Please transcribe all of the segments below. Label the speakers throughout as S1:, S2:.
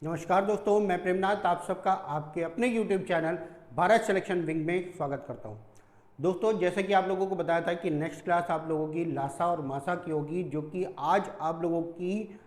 S1: नमस्कार दोस्तों, मैं प्रेमनाथ आप सबका आपके अपने YouTube channel Bharat selection wing में स्वागत करता हूं। दोस्तों, जैसे कि आप लोगों को बताया था कि नेक्स्ट क्लास आप लोगों की लासा और मासा की होगी, जो कि आज आप लोगों की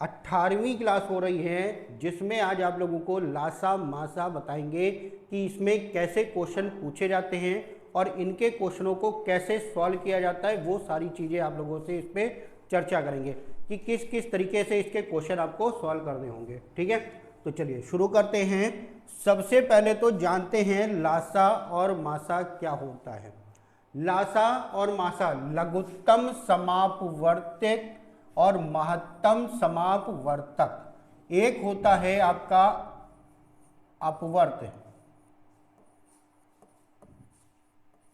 S1: 18वीं क्लास हो रही है, जिसमें आज आप लोगों को लासा मासा बताएंगे कि इसमें कैसे क्वेश्चन पूछे जाते हैं और इनके क्वेश्चनों को कैसे सॉल्व किया जाता है। वो सारी चीज़ें आप लोगों से इस पर चर्चा करेंगे कि किस किस तरीके से इसके क्वेश्चन आपको सॉल्व करने होंगे। ठीक है, तो चलिए शुरू करते हैं। सबसे पहले तो जानते हैं लासा और मासा क्या होता है। लासा और मासा लघुत्तम समापवर्तक और महत्तम समापवर्तक। एक होता है आपका अपवर्त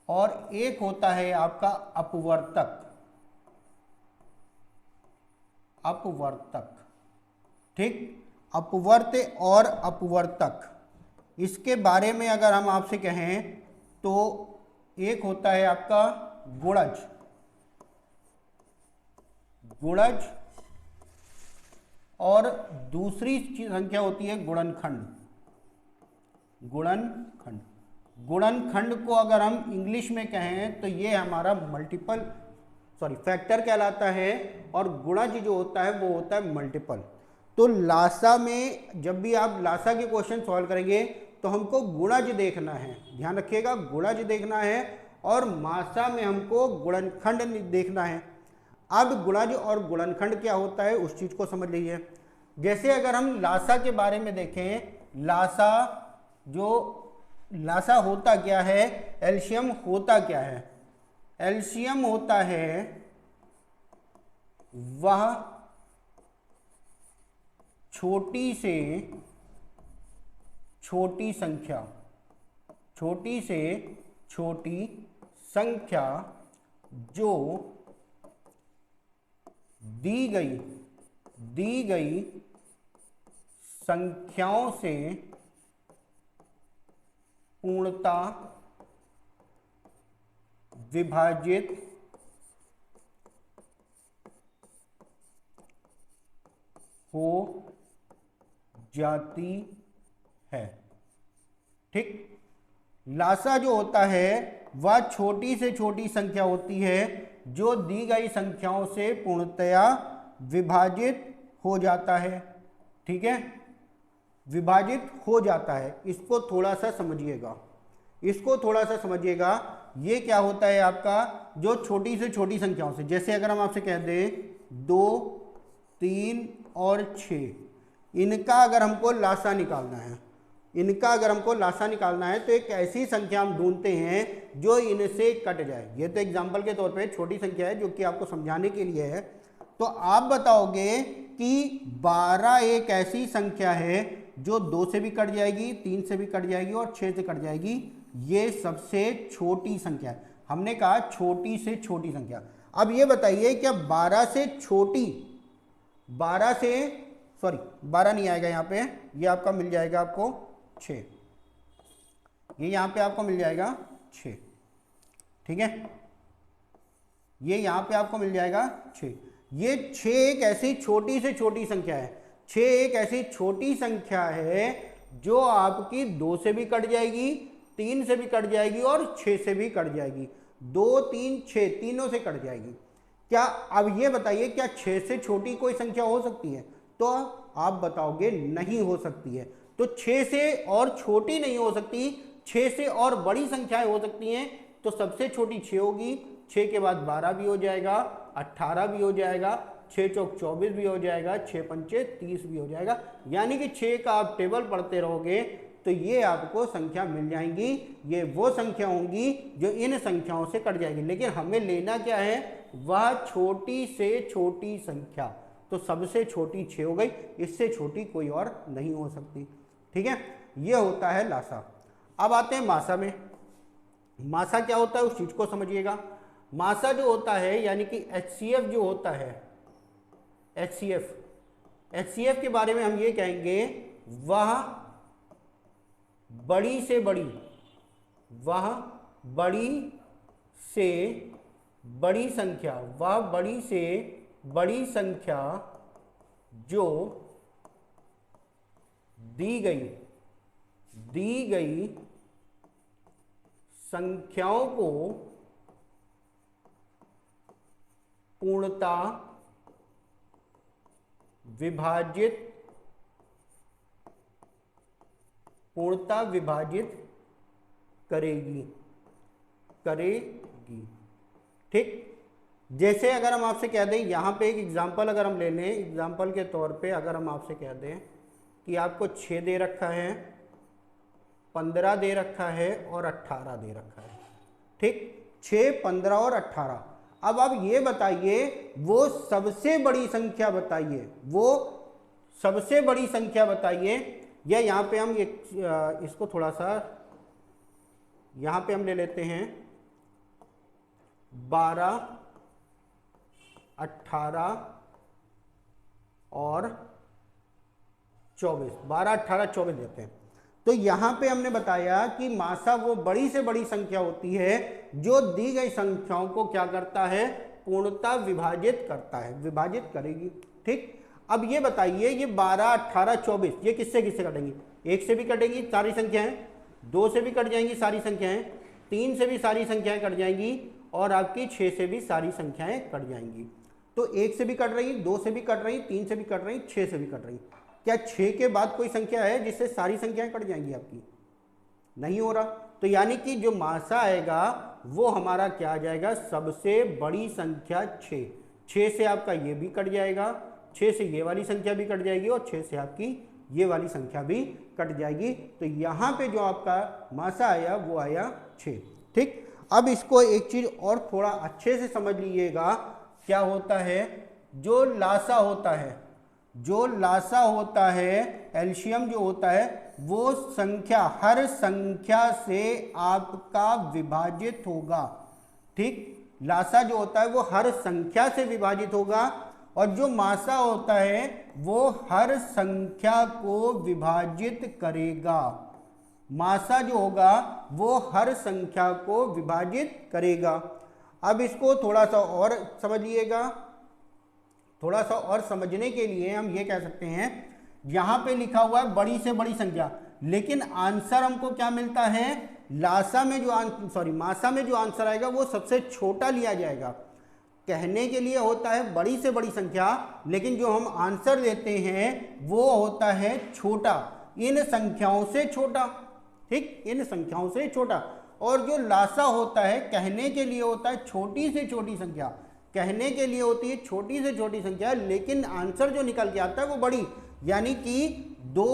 S1: और एक होता है आपका अपवर्तक। अपवर्तक, ठीक, अपवर्त और अपवर्तक, इसके बारे में अगर हम आपसे कहें तो एक होता है आपका गुणज, गुणज, और दूसरी संख्या होती है गुणनखंड। गुणनखंड, गुणनखंड को अगर हम इंग्लिश में कहें तो ये हमारा फैक्टर कहलाता है, और गुणज जो होता है वो होता है मल्टीपल। तो लासा में जब भी आप लासा के क्वेश्चन सॉल्व करेंगे तो हमको गुणज देखना है, ध्यान रखिएगा, गुणज देखना है, और मासा में हमको गुणनखंड देखना है। अब गुणज और गुणनखंड क्या होता है उस चीज को समझ लीजिए। जैसे अगर हम लासा के बारे में देखें, लासा होता क्या है, एलसीएम होता क्या है। एलसीएम होता है वह छोटी से छोटी संख्या, छोटी से छोटी संख्या जो दी गई संख्याओं से पूर्णता विभाजित हो जाती है। ठीक, लासा जो होता है वह छोटी से छोटी संख्या होती है जो दी गई संख्याओं से पूर्णतया विभाजित हो जाता है। ठीक है, विभाजित हो जाता है। इसको थोड़ा सा समझिएगा, इसको थोड़ा सा समझिएगा। ये क्या होता है आपका, जो छोटी से छोटी संख्याओं से, जैसे अगर हम आपसे कह दें 2, 3 और 6, इनका अगर हमको लासा निकालना है, इनका अगर हमको लासा निकालना है तो एक ऐसी संख्या हम ढूंढते हैं जो इनसे कट जाए। ये तो एग्जाम्पल के तौर पे छोटी संख्या है जो कि आपको समझाने के लिए है। तो आप बताओगे कि 12 एक ऐसी संख्या है जो 2 से भी कट जाएगी, 3 से भी कट जाएगी और 6 से कट जाएगी। ये सबसे छोटी संख्या है। हमने कहा छोटी से छोटी संख्या। अब ये बताइए क्या 12 से छोटी, 12 नहीं आएगा यहाँ पे, ये आपका मिल जाएगा आपको 6, ये यहाँ पे आपको मिल जाएगा 6। ठीक है, ये यहाँ पे आपको मिल जाएगा 6। ये 6 एक ऐसी छोटी से छोटी संख्या है, 6 एक ऐसी छोटी संख्या है जो आपकी 2 से भी कट जाएगी, 3 से भी कट जाएगी और 6 से भी कट जाएगी। 2, 3, 6 तीनों से कट जाएगी। क्या, अब ये बताइए क्या 6 से छोटी कोई संख्या हो सकती है? तो आप बताओगे नहीं हो सकती है। तो 6 से और छोटी नहीं हो सकती, 6 से और बड़ी संख्याएं हो सकती हैं। तो सबसे छोटी 6 होगी, 6 के बाद 12 भी हो जाएगा, 18 भी हो जाएगा, 6 चौक 24 भी हो जाएगा, 6 पंचे 30 भी हो जाएगा। यानी कि 6 का आप टेबल पढ़ते रहोगे तो ये आपको संख्या मिल जाएंगी। ये वो संख्या होंगी जो इन संख्याओं से कट जाएगी। लेकिन हमें लेना क्या है, वह छोटी से छोटी संख्या। तो सबसे छोटी 6 हो गई, इससे छोटी कोई और नहीं हो सकती। ठीक है, ये होता है लासा। अब आते हैं मासा में। मासा क्या होता है उस चीज को समझिएगा। मासा जो होता है यानी कि एचसीएफ जो होता है, एचसीएफ के बारे में हम ये कहेंगे वह बड़ी से बड़ी, वह बड़ी से बड़ी संख्या, वह बड़ी से बड़ी संख्या जो दी गई संख्याओं को पूर्णता विभाजित करेगी। ठीक, जैसे अगर हम आपसे कह दें, यहां पे एक एग्जांपल अगर हम ले लें, एग्जांपल के तौर पे अगर हम आपसे कह दें कि आपको 6 दे रखा है, 15 दे रखा है और 18 दे रखा है। ठीक, 6, 15 और 18। अब आप ये बताइए वो सबसे बड़ी संख्या बताइए, या यहाँ पे हम इसको थोड़ा सा यहाँ पे हम ले लेते हैं 12, 18 और 24, 12, 18, 24 देते हैं। तो यहां पे हमने बताया कि मासा वो बड़ी से बड़ी संख्या होती है जो दी गई संख्याओं को क्या करता है, पूर्णतः विभाजित करता है, विभाजित करेगी। ठीक, अब ये बताइए ये 12, 18, 24 ये किससे किससे कटेंगी? 1 से भी कटेंगी सारी संख्याएं, 2 से भी कट जाएंगी सारी संख्याएं, 3 से भी सारी संख्याएं कट जाएंगी और आपकी 6 से भी सारी संख्याएं कट जाएंगी। तो 1 से भी कट रही, 2 से भी कट रही, 3 से भी कट रही, 6 से भी कट रही। क्या 6 के बाद कोई संख्या है जिससे सारी संख्याएं कट जाएंगी आपकी? नहीं हो रहा। तो यानी कि जो मासा आएगा वो हमारा क्या आ जाएगा, सबसे बड़ी संख्या 6। 6 से आपका ये भी कट जाएगा, 6 से ये वाली संख्या भी कट जाएगी और 6 से आपकी ये वाली संख्या भी कट जाएगी। तो यहाँ पे जो आपका मासा आया वो आया 6। ठीक, अब इसको एक चीज और थोड़ा अच्छे से समझ लीजिएगा, क्या होता है जो लासा होता है, एलसीएम जो होता है वो संख्या, हर संख्या से आपका विभाजित होगा। ठीक, लासा जो होता है वो हर संख्या से विभाजित होगा और जो मासा होता है वो हर संख्या को विभाजित करेगा। मासा जो होगा वो हर संख्या को विभाजित करेगा। अब इसको थोड़ा सा और समझिएगा, थोड़ा सा और समझने के लिए हम ये कह सकते हैं, यहां पे लिखा हुआ है बड़ी से बड़ी संख्या, लेकिन आंसर हमको क्या मिलता है, मासा में जो आंसर आएगा वो सबसे छोटा लिया जाएगा। कहने के लिए होता है बड़ी से बड़ी संख्या, लेकिन जो हम आंसर लेते हैं वो होता है छोटा, इन संख्याओं से छोटा। ठीक, इन संख्याओं से छोटा। और जो लासा होता है कहने के लिए होता है छोटी से छोटी संख्या, कहने के लिए होती है छोटी से छोटी संख्या, लेकिन आंसर जो निकल के आता है वो बड़ी, यानी कि 2,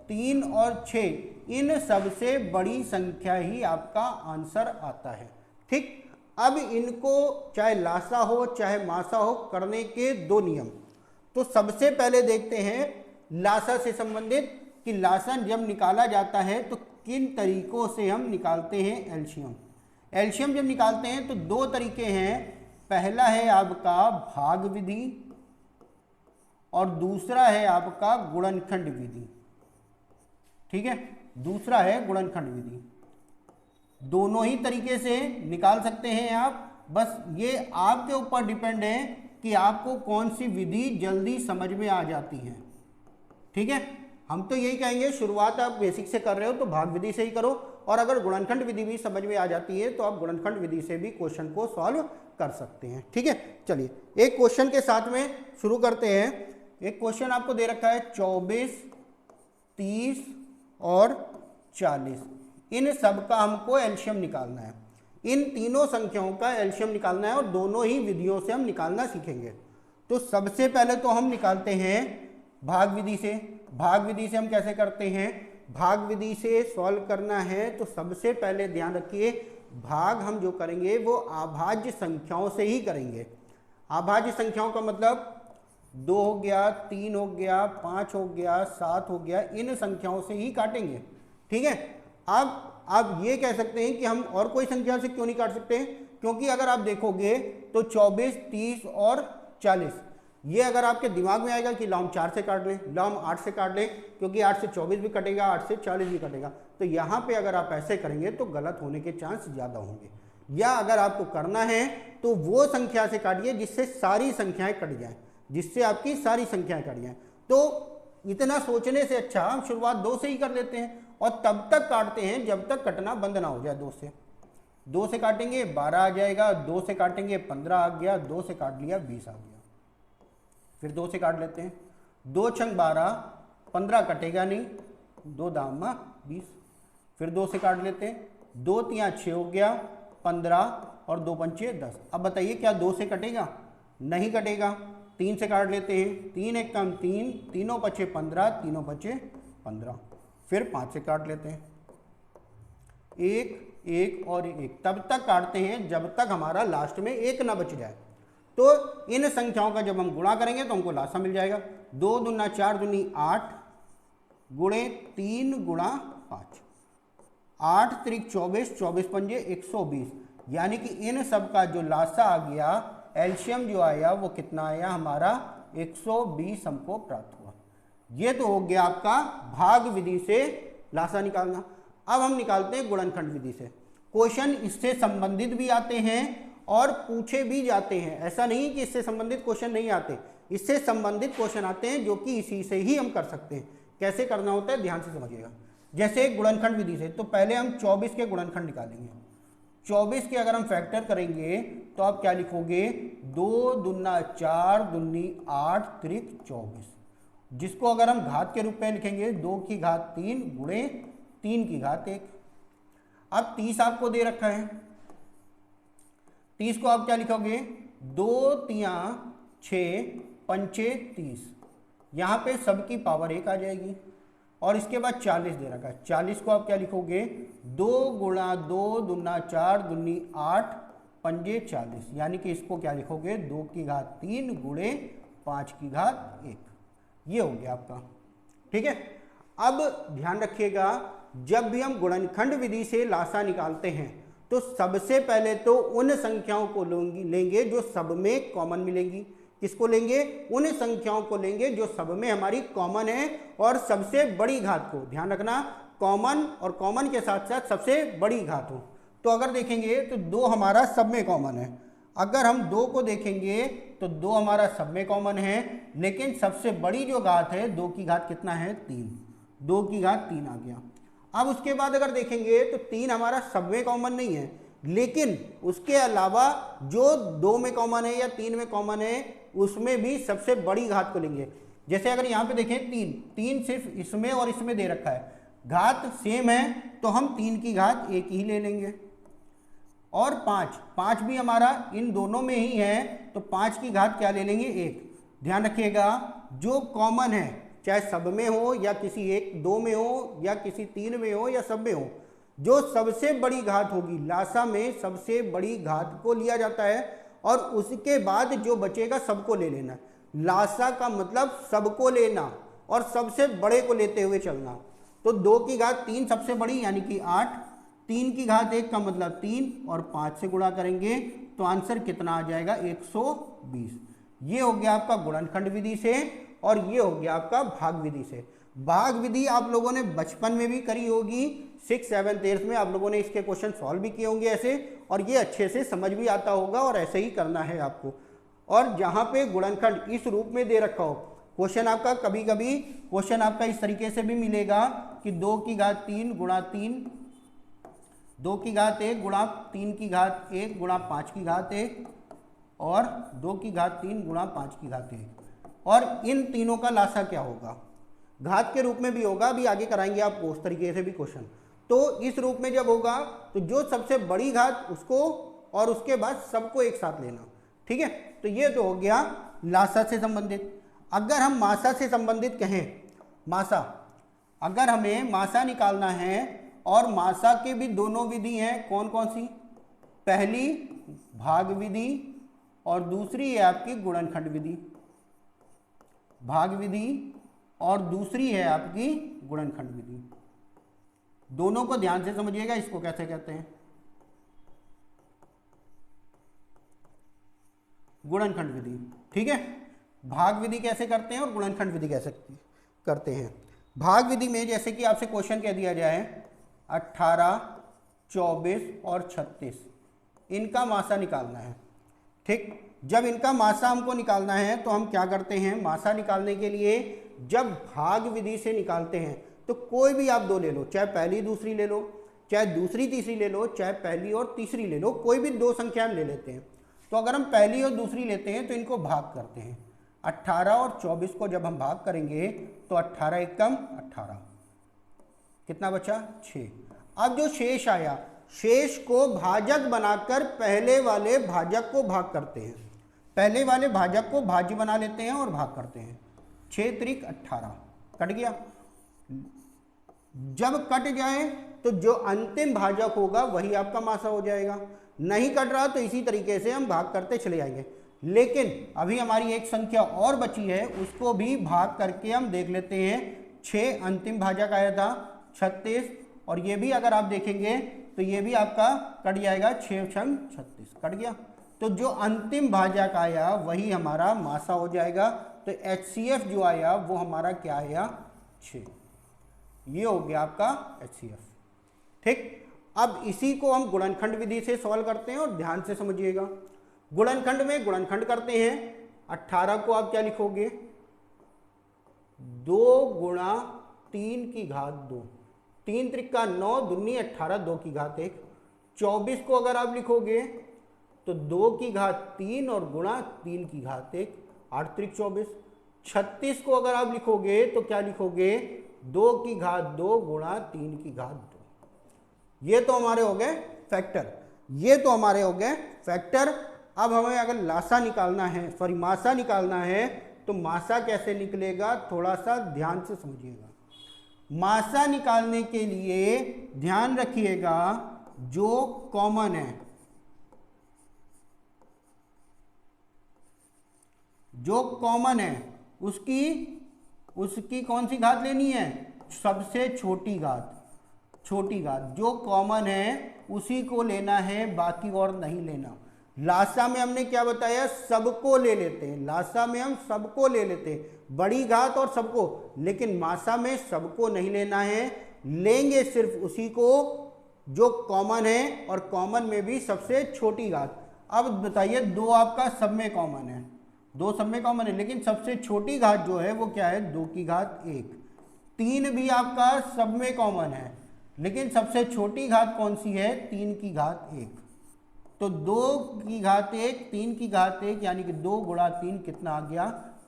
S1: 3 और 6 इन सबसे बड़ी संख्या ही आपका आंसर आता है। ठीक, अब इनको चाहे लासा हो चाहे मासा हो करने के 2 नियम। तो सबसे पहले देखते हैं लासा से संबंधित कि लासा जब निकाला जाता है तो किन तरीकों से हम निकालते हैं एलसीएम। एलसीएम जब निकालते हैं तो 2 तरीके हैं, पहला है आपका भाग विधि और दूसरा है आपका गुणनखंड विधि। ठीक है, दूसरा है गुणनखंड विधि। दोनों ही तरीके से निकाल सकते हैं आप, बस ये आपके ऊपर डिपेंड है कि आपको कौन सी विधि जल्दी समझ में आ जाती है। ठीक है, हम तो यही कहेंगे शुरुआत आप बेसिक से कर रहे हो तो भाग विधि से ही करो, और अगर गुणनखंड विधि भी समझ में आ जाती है तो आप गुणनखंड विधि से भी क्वेश्चन को सॉल्व कर सकते हैं। ठीक है, चलिए एक क्वेश्चन के साथ में शुरू करते हैं। एक क्वेश्चन आपको दे रखा है 24, 30 और 40, इन सब का हमको एलसीएम निकालना है। इन तीनों संख्याओं का एलसीएम निकालना है और दोनों ही विधियों से हम निकालना सीखेंगे। तो सबसे पहले तो हम निकालते हैं भाग विधि से। भाग विधि से हम कैसे करते हैं, भाग विधि से सॉल्व करना है तो सबसे पहले ध्यान रखिए भाग हम जो करेंगे वो अभाज्य संख्याओं से ही करेंगे। अभाज्य संख्याओं का मतलब 2 हो गया, 3 हो गया, 5 हो गया, 7 हो गया, इन संख्याओं से ही काटेंगे। ठीक है, अब आप ये कह सकते हैं कि हम और कोई संख्या से क्यों नहीं काट सकते, क्योंकि अगर आप देखोगे तो 24, 30 और 40 ये अगर आपके दिमाग में आएगा कि लाओ हम 4 से काट लें, लाओ हम 8 से काट लें, क्योंकि 8 से 24 भी कटेगा, 8 से 40 भी कटेगा, तो यहाँ पे अगर आप ऐसे करेंगे तो गलत होने के चांस ज़्यादा होंगे। या अगर आपको करना है तो वो संख्या से काटिए जिससे सारी संख्याएं कट जाएं, जिससे आपकी सारी संख्याएं कट जाएं। तो इतना सोचने से अच्छा हम शुरुआत 2 से ही कर लेते हैं और तब तक काटते हैं जब तक कटना बंद ना हो जाए। 2 से काटेंगे 12 आ जाएगा, 2 से काटेंगे 15 आ गया, 2 से काट लिया 20 आ गया। फिर 2 से काट लेते हैं, 2 छंग 12, 15 कटेगा नहीं, 2 दामा 20। फिर 2 से काट लेते हैं, 2 तियाँ 6 हो गया, 15 और 2 पंचे 10। अब बताइए क्या 2 से कटेगा? नहीं कटेगा। 3 से काट लेते हैं, 3 एक कम 3, तीनों पचे 15, तीनों पचे 15। फिर 5 से काट लेते हैं, 1 1 और 1, तब तक काटते हैं जब तक हमारा लास्ट में 1 ना बच जाए। तो इन संख्याओं का जब हम गुणा करेंगे तो हमको लासा मिल जाएगा। 2 दूना 4 दूनी 8 गुणे 3 गुणा 5, 8 त्रिक 24, 24 पंजे 120। यानी कि इन सब का जो लासा आ गया, एलसीएम जो आया वो कितना आया हमारा 120 हमको प्राप्त हुआ। ये तो हो गया आपका भाग विधि से लासा निकालना। अब हम निकालते हैं गुणनखंड विधि से। क्वेश्चन इससे संबंधित भी आते हैं और पूछे भी जाते हैं। ऐसा नहीं कि इससे संबंधित क्वेश्चन नहीं आते, इससे संबंधित क्वेश्चन आते हैं जो कि इसी से ही हम कर सकते हैं। कैसे करना होता है ध्यान से समझिएगा। जैसे गुणनखंड विधि से, तो पहले हम 24 के गुणनखंड निकालेंगे। 24 के अगर हम फैक्टर करेंगे तो आप क्या लिखोगे? 2 दूना 4 दूनी 8 त्रिक 24, जिसको अगर हम घात के रूप में लिखेंगे 2 की घात 3 गुणे 3 की घात 1। अब 30 आपको दे रखा है, 30 को आप क्या लिखोगे? 2 तियाँ 6 पंचे 30, यहाँ पे सबकी पावर 1 आ जाएगी। और इसके बाद 40 दे रखा है, 40 को आप क्या लिखोगे? 2 गुणा 2 दूना 4 दूनी 8 पंजे 40, यानी कि इसको क्या लिखोगे? 2 की घात 3 गुणे 5 की घात 1। ये हो गया आपका। ठीक है। अब ध्यान रखिएगा, जब भी हम गुणनखंड विधि से लासा निकालते हैं तो सबसे पहले तो उन संख्याओं को लेंगे जो सब में कॉमन मिलेंगी। किसको लेंगे? उन संख्याओं को लेंगे जो सब में हमारी कॉमन है और सबसे बड़ी घात को। ध्यान रखना, कॉमन और कॉमन के साथ साथ सबसे बड़ी घात हो। तो अगर देखेंगे तो 2 हमारा सब में कॉमन है। अगर हम 2 को देखेंगे तो 2 हमारा सब में कॉमन है, लेकिन सबसे बड़ी जो घात है 2 की घात कितना है? 3। 2 की घात 3 आ गया। अब उसके बाद अगर देखेंगे तो 3 हमारा सब में कॉमन नहीं है, लेकिन उसके अलावा जो 2 में कॉमन है या 3 में कॉमन है उसमें भी सबसे बड़ी घात को लेंगे। जैसे अगर यहाँ पे देखें 3 सिर्फ इसमें और इसमें दे रखा है, घात सेम है तो हम 3 की घात 1 ही ले लेंगे। और 5 भी हमारा इन दोनों में ही है तो 5 की घात क्या ले लेंगे? 1। ध्यान रखिएगा, जो कॉमन है चाहे सब में हो या किसी 1-2 में हो या किसी 3 में हो या सब में हो, जो सबसे बड़ी घात होगी लासा में सबसे बड़ी घात को लिया जाता है और उसके बाद जो बचेगा सबको ले लेना। लासा का मतलब सबको लेना और सबसे बड़े को लेते हुए चलना। तो 2 की घात 3 सबसे बड़ी यानी कि 8, 3 की घात 1 का मतलब 3 और 5 से गुणा करेंगे तो आंसर कितना आ जाएगा? 120। ये हो गया आपका गुणनखंड विधि से और ये हो गया आपका भाग विधि से। भाग विधि आप लोगों ने बचपन में भी करी होगी, 6th 7th 8th में आप लोगों ने इसके क्वेश्चन सॉल्व भी किए होंगे ऐसे, और ये अच्छे से समझ भी आता होगा और ऐसे ही करना है आपको। और जहाँ पे गुणनखंड इस रूप में दे रखा हो, क्वेश्चन आपका कभी कभी क्वेश्चन आपका इस तरीके से भी मिलेगा कि 2 की घात 3 गुणा 3, 2 की घात 1 गुणा 3 की घात 1 गुणा 5 की घात 1 और 2 की घात 3 गुणा 5 की घात 1। और इन तीनों का लासा क्या होगा? घात के रूप में भी होगा, अभी आगे कराएंगे आपको उस तरीके से भी क्वेश्चन। तो इस रूप में जब होगा तो जो सबसे बड़ी घात उसको और उसके बाद सबको एक साथ लेना। ठीक है, तो ये तो हो गया लासा से संबंधित। अगर हम मासा से संबंधित कहें, मासा, अगर हमें मासा निकालना है और मासा के भी दोनों विधि हैं, कौन कौन सी? पहली भाग विधि और दूसरी है आपकी गुणनखंड विधि। भाग विधि और दूसरी है आपकी गुणनखंड विधि। दोनों को ध्यान से समझिएगा, इसको कैसे कहते हैं? गुणनखंड विधि। ठीक है, भाग विधि कैसे करते हैं और गुणनखंड विधि कैसे करते हैं? भाग विधि में जैसे कि आपसे क्वेश्चन कह दिया जाए 18, 24 और 36, इनका मासा निकालना है। ठीक, जब इनका मासा हमको निकालना है तो हम क्या करते हैं? मासा निकालने के लिए जब भाग विधि से निकालते हैं तो कोई भी आप दो ले लो, चाहे पहली दूसरी ले लो, चाहे दूसरी तीसरी ले लो, चाहे पहली और तीसरी ले लो, कोई भी दो संख्या हम ले लेते हैं। तो अगर हम पहली और दूसरी लेते हैं तो इनको भाग करते हैं। 18 और 24 को जब हम भाग करेंगे तो 18 एकम 18, कितना बचा 6। अब जो शेष आया, शेष को भाजक बनाकर पहले वाले भाजक को भाग करते हैं, पहले वाले भाजक को भाज्य बना लेते हैं और भाग करते हैं। 6 त्रिक 18 कट गया। जब कट जाए तो जो अंतिम भाजक होगा वही आपका मासा हो जाएगा। नहीं कट रहा तो इसी तरीके से हम भाग करते चले जाएंगे। लेकिन अभी हमारी एक संख्या और बची है, उसको भी भाग करके हम देख लेते हैं। 6 अंतिम भाजक आया था 36, और ये भी अगर आप देखेंगे तो ये भी आपका कट जाएगा, 6 छंग 36 कट गया। तो जो अंतिम भाजक आया वही हमारा मासा हो जाएगा। तो HCF जो आया वो हमारा क्या आया 6, ये हो गया आपका HCF। ठीक, अब इसी को हम गुणनखंड विधि से सॉल्व करते हैं और ध्यान से समझिएगा। गुणनखंड में गुणनखंड करते हैं। 18 को आप क्या लिखोगे 2 गुणा 3 की घात 2, 3 त्रिका 9 दूनी 18, 2 की घात 1। 24 को अगर आप लिखोगे तो 2 की घात 3 और गुणा 3 की घात 1, 8 त्रिक 24। 36 को अगर आप लिखोगे तो क्या लिखोगे 2 की घात 2 गुणा 3 की घात 2। ये तो हमारे हो गए फैक्टर, ये तो हमारे हो गए फैक्टर। अब हमें अगर लासा निकालना है, सॉरी मासा निकालना है, तो मासा कैसे निकलेगा थोड़ा सा ध्यान से समझिएगा। मासा निकालने के लिए ध्यान रखिएगा जो कॉमन है, जो कॉमन है उसकी कौन सी घात लेनी है, सबसे छोटी घात, छोटी घात जो कॉमन है उसी को लेना है, बाकी और नहीं लेना। लासा में हमने क्या बताया, सबको ले लेते हैं, लासा में हम सबको ले लेते हैं, बड़ी घात और सबको, लेकिन मासा में सबको नहीं लेना है, लेंगे सिर्फ उसी को जो कॉमन है और कॉमन में भी सबसे छोटी घात। अब बताइए 2 आपका सब में कॉमन है, 2 सब में कॉमन है, लेकिन सबसे छोटी घात जो है वो क्या है 2 की घात 1। 3 भी आपका सब में कॉमन है, लेकिन सबसे छोटी घात कौन सी है 3 की घात 1। तो 2 की घात 1 3 की घात 1 यानी कि 2 गुणा 3 कितना आ गया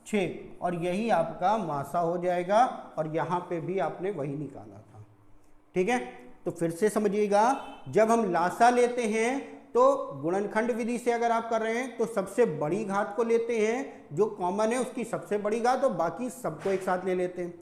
S1: 6, और यही आपका मासा हो जाएगा। और यहाँ पे भी आपने वही निकाला था। ठीक है, तो फिर से समझिएगा, जब हम लासा लेते हैं तो गुणनखंड विधि से अगर आप कर रहे हैं तो सबसे बड़ी घात को लेते हैं, जो कॉमन है उसकी सबसे बड़ी घात, और बाकी सबको एक साथ ले लेते हैं।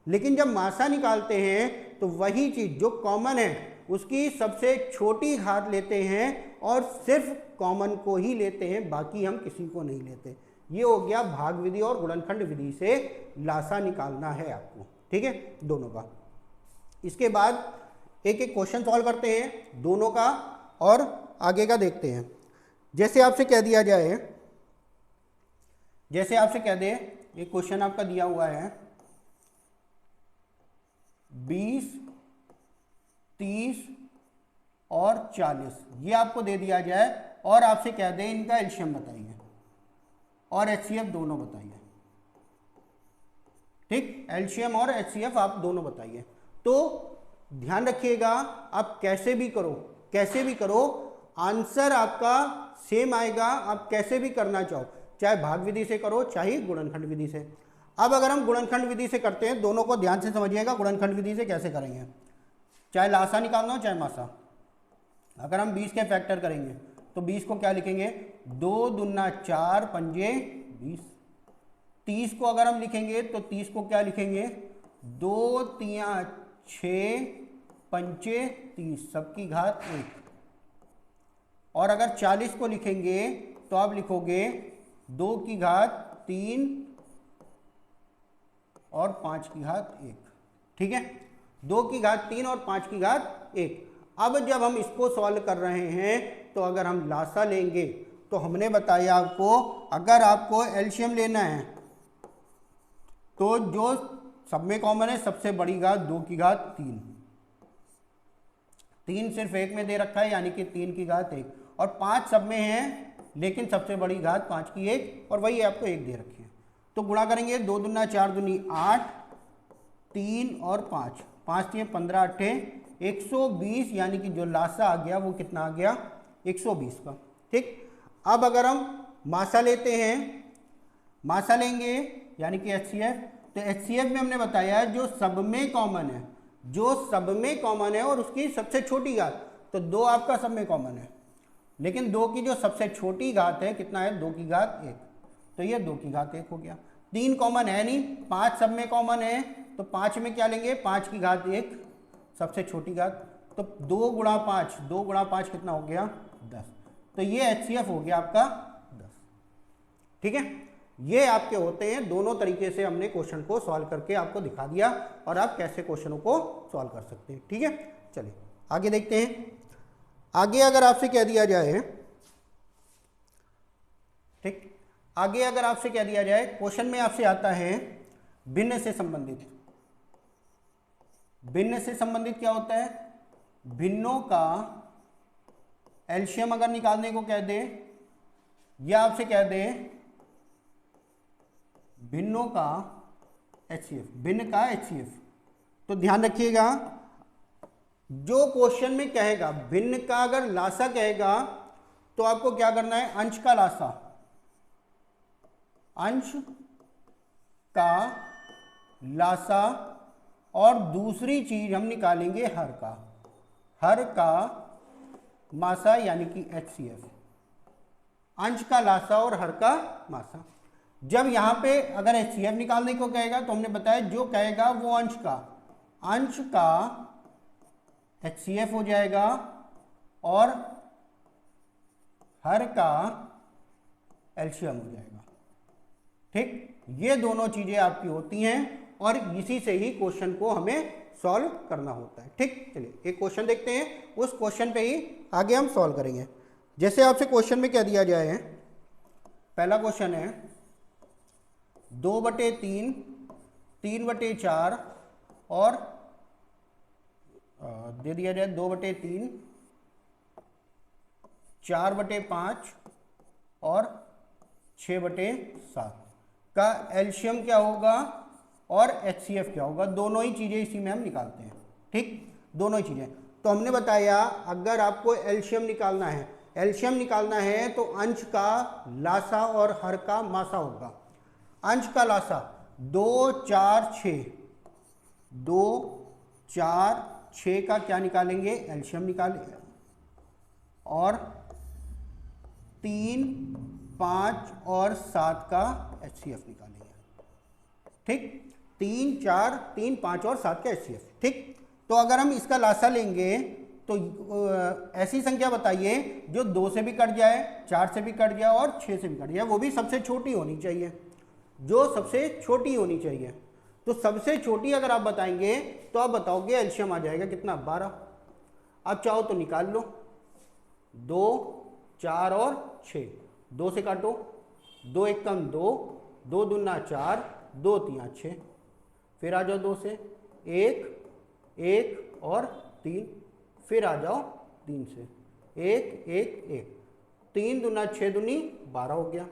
S1: लेकिन जब मासा निकालते हैं तो वही चीज़ जो कॉमन है उसकी सबसे छोटी घात लेते हैं और सिर्फ कॉमन को ही लेते हैं, बाकी हम किसी को नहीं लेते। ये हो गया भाग विधि और गुणनखंड विधि से लासा निकालना है आपको। ठीक है, दोनों का। इसके बाद एक एक क्वेश्चन सॉल्व करते हैं दोनों का और आगे का देखते हैं। जैसे आपसे कह दिया जाए, जैसे आपसे कह दे, एक क्वेश्चन आपका दिया हुआ है 20, 30 और 40, ये आपको दे दिया जाए और आपसे कह दे इनका एलसीएम बताइए और एचसीएफ दोनों बताइए। ठीक, एलसीएम और एचसीएफ आप दोनों बताइए। तो ध्यान रखिएगा, आप कैसे भी करो, कैसे भी करो, आंसर आपका सेम आएगा। आप कैसे भी करना चाहो, चाहे भाग विधि से करो चाहे गुणनखंड विधि से। अब अगर हम गुणनखंड विधि से करते हैं, दोनों को ध्यान से समझिएगा, गुणनखंड विधि से कैसे करेंगे। चाहे लासा निकालना हो चाहे मासा। अगर हम 20 के फैक्टर करेंगे तो 20 को क्या लिखेंगे 2 दूना 4 पंजे 20। 30 को अगर हम लिखेंगे तो 30 को क्या लिखेंगे 2 तिया 6 पंचे 30, सबकी घात 1। और अगर 40 को लिखेंगे तो आप लिखोगे 2 की घात 3 और 5 की घात 1। ठीक है, 2 की घात 3 और 5 की घात 1। अब जब हम इसको सॉल्व कर रहे हैं तो अगर हम लासा लेंगे तो हमने बताया आपको, अगर आपको एलसीएम लेना है तो जो सब में कॉमन है सबसे बड़ी घात 2 की घात 3, 3 सिर्फ 1 में दे रखा है यानी कि 3 की घात 1, और 5 सब में है लेकिन सबसे बड़ी घात 5 की 1, और वही आपको 1 दे रखी है। तो गुणा करेंगे, 2 दूना 4 दूनी 8, 3 और 5, 5 3 15 8 120, यानी कि जो लासा आ गया वो कितना आ गया 120 का। ठीक, अब अगर हम मासा लेते हैं, मासा लेंगे यानी कि HCF, तो HCF में हमने बताया जो सब में कॉमन है, जो सब में कॉमन है और उसकी सबसे छोटी घात, तो 2 आपका सब में कॉमन है, लेकिन 2 की जो सबसे छोटी घात है कितना है 2 की घात 1, तो ये 2 की घात 1 हो गया। 3 कॉमन है नहीं, 5 सब में कॉमन है, तो 5 में क्या लेंगे 5 की घात 1 सबसे छोटी घात, तो 2 गुणा 5, 2 गुणा 5 कितना हो गया 10, तो ये HCF हो गया आपका 10। ठीक है, ये आपके होते हैं, दोनों तरीके से हमने क्वेश्चन को सॉल्व करके आपको दिखा दिया और आप कैसे क्वेश्चनों को सॉल्व कर सकते हैं। ठीक है, चलिए आगे देखते हैं। आगे अगर आपसे कह दिया जाए, ठीक, आगे अगर आपसे कह दिया जाए, क्वेश्चन में आपसे आता है भिन्न से संबंधित। भिन्न से संबंधित क्या होता है, भिन्नों का एलसीएम अगर निकालने को कह दे, या आपसे कह दे भिन्नों का HCF, भिन्न का HCF, तो ध्यान रखिएगा जो क्वेश्चन में कहेगा भिन्न का अगर लासा कहेगा तो आपको क्या करना है, अंश का लासा, अंश का लासा, और दूसरी चीज हम निकालेंगे हर का, हर का मासा यानी कि HCF, अंश का लासा और हर का मासा। जब यहां पे अगर HCF निकालने को कहेगा तो हमने बताया जो कहेगा वो अंश का HCF हो जाएगा और हर का एलसीएम हो जाएगा। ठीक, ये दोनों चीजें आपकी होती हैं और इसी से ही क्वेश्चन को हमें सॉल्व करना होता है। ठीक, चलिए एक क्वेश्चन देखते हैं, उस क्वेश्चन पे ही आगे हम सॉल्व करेंगे। जैसे आपसे क्वेश्चन में क्या दिया जाए, पहला क्वेश्चन है 2/3, 3/4 और दे दिया जाए 2/3, 4/5 और 6/7 का एलसीएम क्या होगा और HCF क्या होगा, दोनों ही चीजें इसी में हम निकालते हैं। ठीक, दोनों ही चीजें। तो हमने बताया अगर आपको एलसीएम निकालना है, एलसीएम निकालना है तो अंश का लासा और हर का मासा होगा। अंश का लासा 2 4 6, 2 4 6 का क्या निकालेंगे, एलसीएम निकालेंगे, और 3 5 और 7 का HCF निकालेंगे। ठीक, 3 4 3 5 और 7 का HCF। ठीक, तो अगर हम इसका लासा लेंगे तो ऐसी संख्या बताइए जो 2 से भी कट जाए, 4 से भी कट जाए और 6 से भी कट जाए, वो भी सबसे छोटी होनी चाहिए, जो सबसे छोटी होनी चाहिए। तो सबसे छोटी अगर आप बताएंगे तो आप बताओगे एलसीएम आ जाएगा कितना 12। आप चाहो तो निकाल लो, 2 4 और 6, 2 से काटो, 2 1 कम 2, 2 दूना 4, 2 3 6, फिर आ जाओ 2 से 1 1 और 3, फिर आ जाओ 3 से 1 1 1, 3 दूना 6 दूनी 12 हो गया।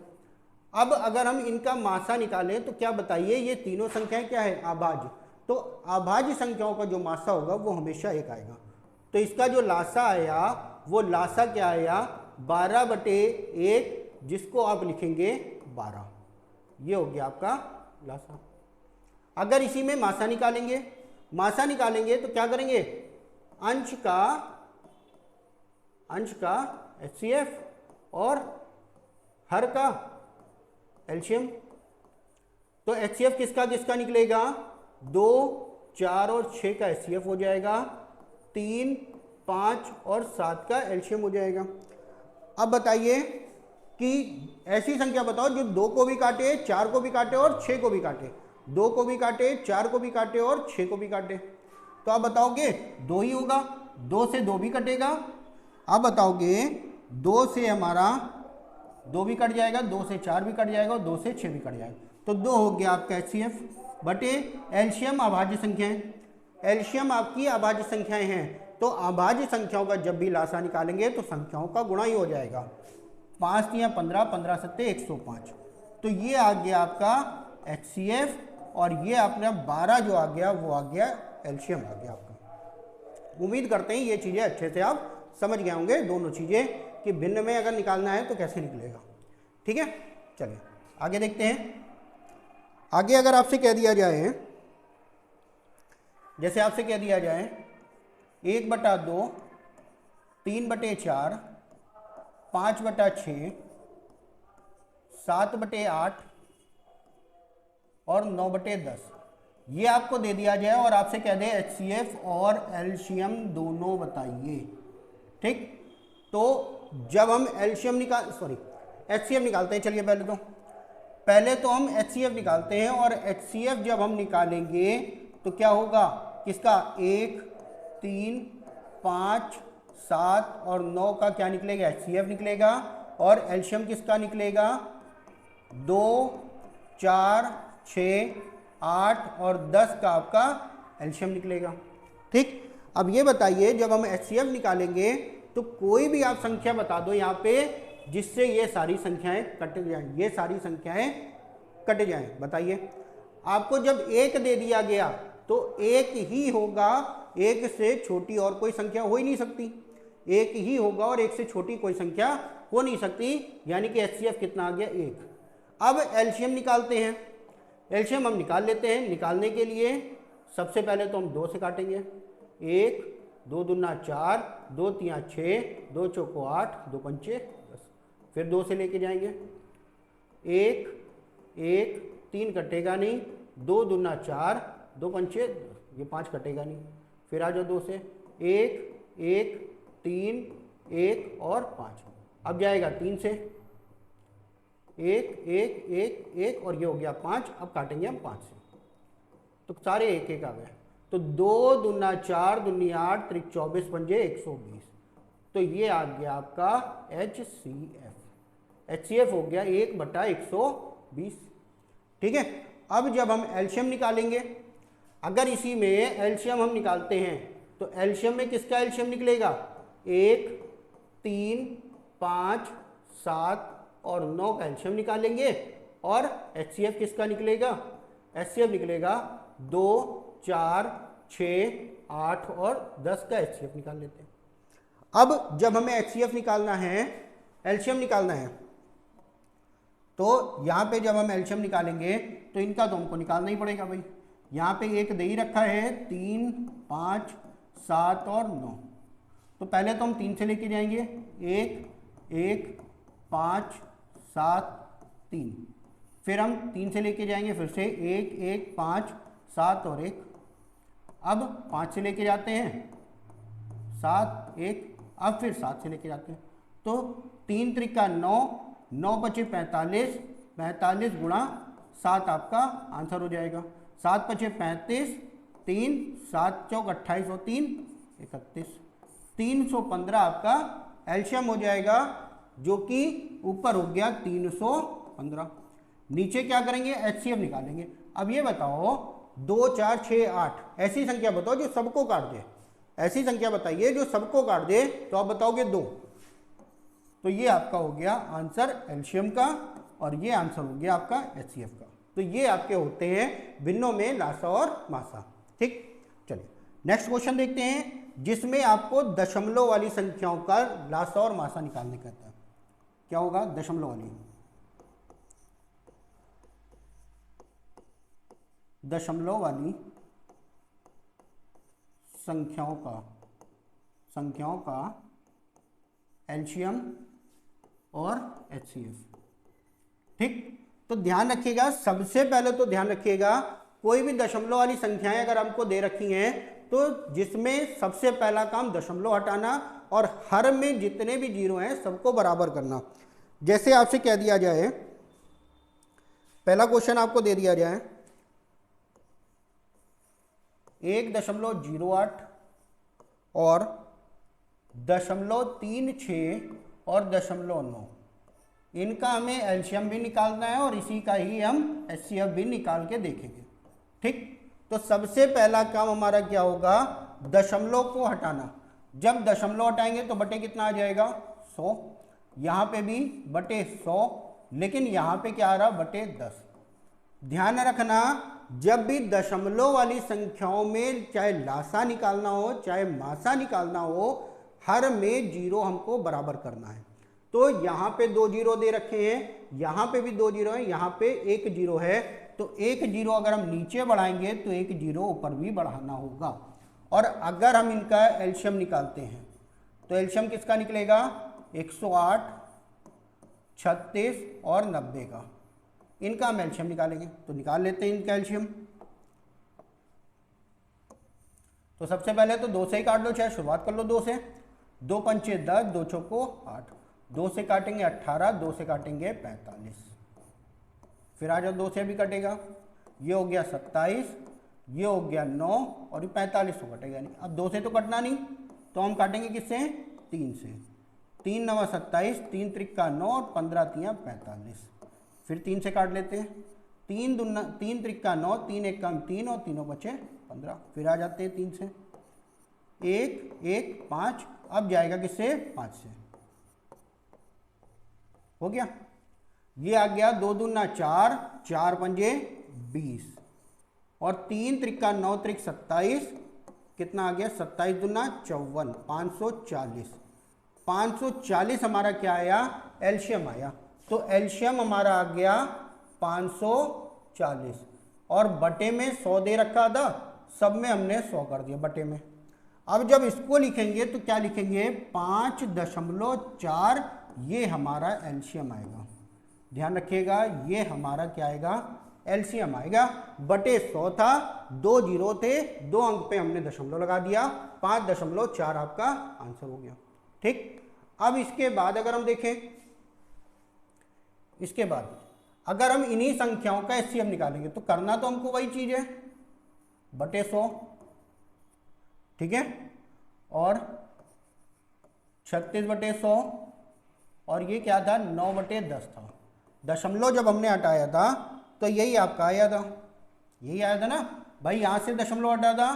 S1: अब अगर हम इनका मासा निकालें तो क्या बताइए, ये तीनों संख्याएं क्या है, अभाज्य, तो अभाज्य संख्याओं का जो मासा होगा वो हमेशा 1 आएगा। तो इसका जो लासा आया वो लासा क्या आया 12/1, जिसको आप लिखेंगे 12, ये हो गया आपका लासा। अगर इसी में मासा निकालेंगे, मासा निकालेंगे तो क्या करेंगे, अंश का HCF और हर का एलसीएम। तो HCF किसका किसका निकलेगा, 2 4 और 6 का HCF हो जाएगा, 3 5 और 7 का एलसीएम हो जाएगा। अब बताइए कि ऐसी संख्या बताओ जो 2 को भी काटे, 4 को भी काटे और 6 को भी काटे, 2 को भी काटे, 4 को भी काटे और 6 को भी काटे। तो आप बताओगे 2 ही होगा, 2 से 2 भी कटेगा। अब बताओगे 2 से हमारा 2 भी कट जाएगा, 2 से 4 भी कट जाएगा और 2 से 6 भी कट जाएगा, तो 2 हो गया आपका HCF बटे एलसीएम अभाज्य संख्याएं। एलसीएम आपकी अभाज्य संख्याएं हैं, तो अभाज्य संख्याओं का जब भी लासा निकालेंगे तो संख्याओं का गुणा ही हो जाएगा। 5 3 15, 15 7 105, तो ये आ गया आपका HCF, और ये अपना 12 जो आ गया वो आ गया एल्शियम आ गया आपका। उम्मीद करते हैं ये चीज़ें अच्छे से आप समझ गए होंगे, दोनों चीज़ें कि भिन्न में अगर निकालना है तो कैसे निकलेगा। ठीक है, चलिए आगे देखते हैं। आगे अगर आपसे कह दिया जाए, जैसे आपसे कह दिया जाए 1/2, 3/4, 5/6, 7/8 और 9/10, ये आपको दे दिया जाए और आपसे कह दे HCF और एल्शियम दोनों बताइए। ठीक, तो जब हम एल्शियम HCF निकालते हैं, चलिए पहले तो हम HCF निकालते हैं, और HCF जब हम निकालेंगे तो क्या होगा, किसका 1, 3, 5, 7 और 9 का क्या निकलेगा, HCF निकलेगा, और एल्शियम किसका निकलेगा 2, 4, 6, 8 और 10 का आपका एल्शियम निकलेगा। ठीक, अब ये बताइए जब हम HCF निकालेंगे तो कोई भी आप संख्या बता दो यहाँ पे जिससे ये सारी संख्याएं कट जाएं, ये सारी संख्याएं कट जाएं। बताइए, आपको जब 1 दे दिया गया तो 1 ही होगा, 1 से छोटी और कोई संख्या हो ही नहीं सकती, 1 ही होगा और 1 से छोटी कोई संख्या हो नहीं सकती, यानी कि HCF कितना आ गया 1। अब एल्शियम निकालते हैं, एल्शियम हम निकाल लेते हैं। निकालने के लिए सबसे पहले तो हम 2 से काटेंगे, 1, 2 दूना 4, 2 तिया 6, 2 चौको 8, 2 पंचे 10, फिर 2 से लेके जाएंगे, 1, 1, 3 कटेगा नहीं, 2 दूना 4, 2 पंचे 10, ये 5 कटेगा नहीं, फिर आ जाओ 2 से, 1, 1, 3, 1 और 5, अब जाएगा 3 से, 1, 1, 1, 1 और ये हो गया 5, अब काटेंगे हम 5 से, तो सारे 1, 1 आ गए, तो 2 दूना 4, दूनी 8, 3 24 पंजे 120, तो ये आ गया आपका HCF। HCF हो गया 1/120। ठीक है, अब जब हम एल्शियम निकालेंगे, अगर इसी में एल्शियम हम निकालते हैं तो एल्शियम में किसका एल्शियम निकलेगा, 1, 3, 5, 7 और 9 का एल्शियम निकालेंगे, और HCF किसका निकलेगा, HCF निकलेगा 2, 4, 6, 8 और 10 का HCF निकाल लेते हैं। अब जब हमें HCF निकालना है, एल्शियम निकालना है, तो यहाँ पे जब हम एल्शियम निकालेंगे तो इनका तो हमको निकालना ही पड़ेगा भाई। यहाँ पे 1 दे ही रखा है, 3, 5, 7 और 9, तो पहले तो हम 3 से लेके जाएंगे, 1, 1, 5, 7, 3, फिर हम 3 से लेके जाएंगे फिर से 1, 1, 5, 7 और 1, अब 5 से लेके जाते हैं 7, 1, अब फिर 7 से लेके जाते हैं, तो 3 त्रिका 9, 9 पचे 45, 45 गुणा 7 आपका आंसर हो जाएगा, 7 पचे 35, 3, 7 चौक 28 और 3 31, 315 आपका एल्शियम हो जाएगा, जो कि ऊपर हो गया 315। नीचे क्या करेंगे, HCF निकालेंगे। अब ये बताओ 2, 4, 6, 8 ऐसी संख्या बताओ जो सबको काट दे, ऐसी संख्या बताइए जो सबको काट दे, तो आप बताओगे 2, तो ये आपका हो गया आंसर एल्शियम का, और ये आंसर हो गया आपका HCF का। तो ये आपके होते हैं भिन्नों में लासा और मासा। ठीक, चलिए नेक्स्ट क्वेश्चन देखते हैं, जिसमें आपको दशमलव वाली संख्याओं का लासा और मासा निकालने कहता है। क्या होगा, दशमलव वाली, दशमलव वाली संख्याओं का एल्शियम और HCF। ठीक, तो ध्यान रखिएगा, सबसे पहले तो ध्यान रखिएगा कोई भी दशमलव वाली संख्याएं अगर हमको दे रखी हैं तो जिसमें सबसे पहला काम दशमलव हटाना और हर में जितने भी जीरो हैं सबको बराबर करना। जैसे आपसे कह दिया जाए, पहला क्वेश्चन आपको दे दिया जाए 1.08 और 0.36 और 0.9, इनका हमें एल्शियम भी निकालना है और इसी का ही हम HCF भी निकाल के देखेंगे। ठीक, तो सबसे पहला काम हमारा क्या होगा, दशमलव को हटाना। जब दशमलव हटाएंगे तो बटे कितना आ जाएगा, 100, यहाँ पे भी बटे 100, लेकिन यहाँ पे क्या आ रहा, बटे 10। ध्यान रखना, जब भी दशमलव वाली संख्याओं में चाहे लासा निकालना हो चाहे मासा निकालना हो, हर में जीरो हमको बराबर करना है। तो यहाँ पे 2 जीरो दे रखे हैं, यहाँ पे भी 2 जीरो है, यहाँ पे 1 जीरो है, तो 1 जीरो अगर हम नीचे बढ़ाएंगे तो 1 जीरो ऊपर भी बढ़ाना होगा। और अगर हम इनका एलसीएम निकालते हैं तो एलसीएम किसका निकलेगा? 108, 36 और 90 का। इनका हम एलसीएम निकालेंगे, तो निकाल लेते हैं इनका एलसीएम। तो सबसे पहले तो 2 से ही काट लो, चाहे शुरुआत कर लो 2 से। 2 पंचे 10, 2 चौको 8, 2 से काटेंगे 18, 2 से काटेंगे 45, फिर आ जाओ 2 से भी कटेगा, ये हो गया 27, ये हो गया 9 और ये 45 तो कटेगा नहीं। अब 2 से तो कटना नहीं, तो हम काटेंगे किससे? 3 से। 3 9 27, 3 त्रिका 9 और 15 3 45, फिर 3 से काट लेते हैं। 3 त्रिका 9, 3 1 कम 3 और तीनों बचे 15, फिर आ जाते हैं 3 से। 1 1 5, अब जाएगा किससे? 5 से। हो गया, ये आ गया 2 दूना 4, 4 पंजे 20 और 3 त्रिका 9 त्रिक 27, कितना आ गया? 27 दूना 54, 540। 540 हमारा क्या आया? एलसीएम आया। तो एलसीएम हमारा आ गया 540 और बटे में 100 दे रखा था, सब में हमने 100 कर दिया बटे में। अब जब इसको लिखेंगे तो क्या लिखेंगे? 5.4, ये हमारा एलसीएम आएगा। ध्यान रखिएगा, ये हमारा क्या आएगा? एलसीएम आएगा। बटे 100 था, 2 जीरो थे, 2 अंक पे हमने दशमलव लगा दिया, 5.4 आपका आंसर हो गया। ठीक, अब इसके बाद अगर हम देखें, इसके बाद अगर हम इन्हीं संख्याओं का एचसीएफ निकालेंगे तो करना तो हमको वही चीज है, बटे 100, ठीक है, और 36/100 और ये क्या था? 9/10 था। दशमलव जब हमने हटाया था तो यही आपका आया था, यही आया था ना भाई। यहाँ से दशमलव हटा था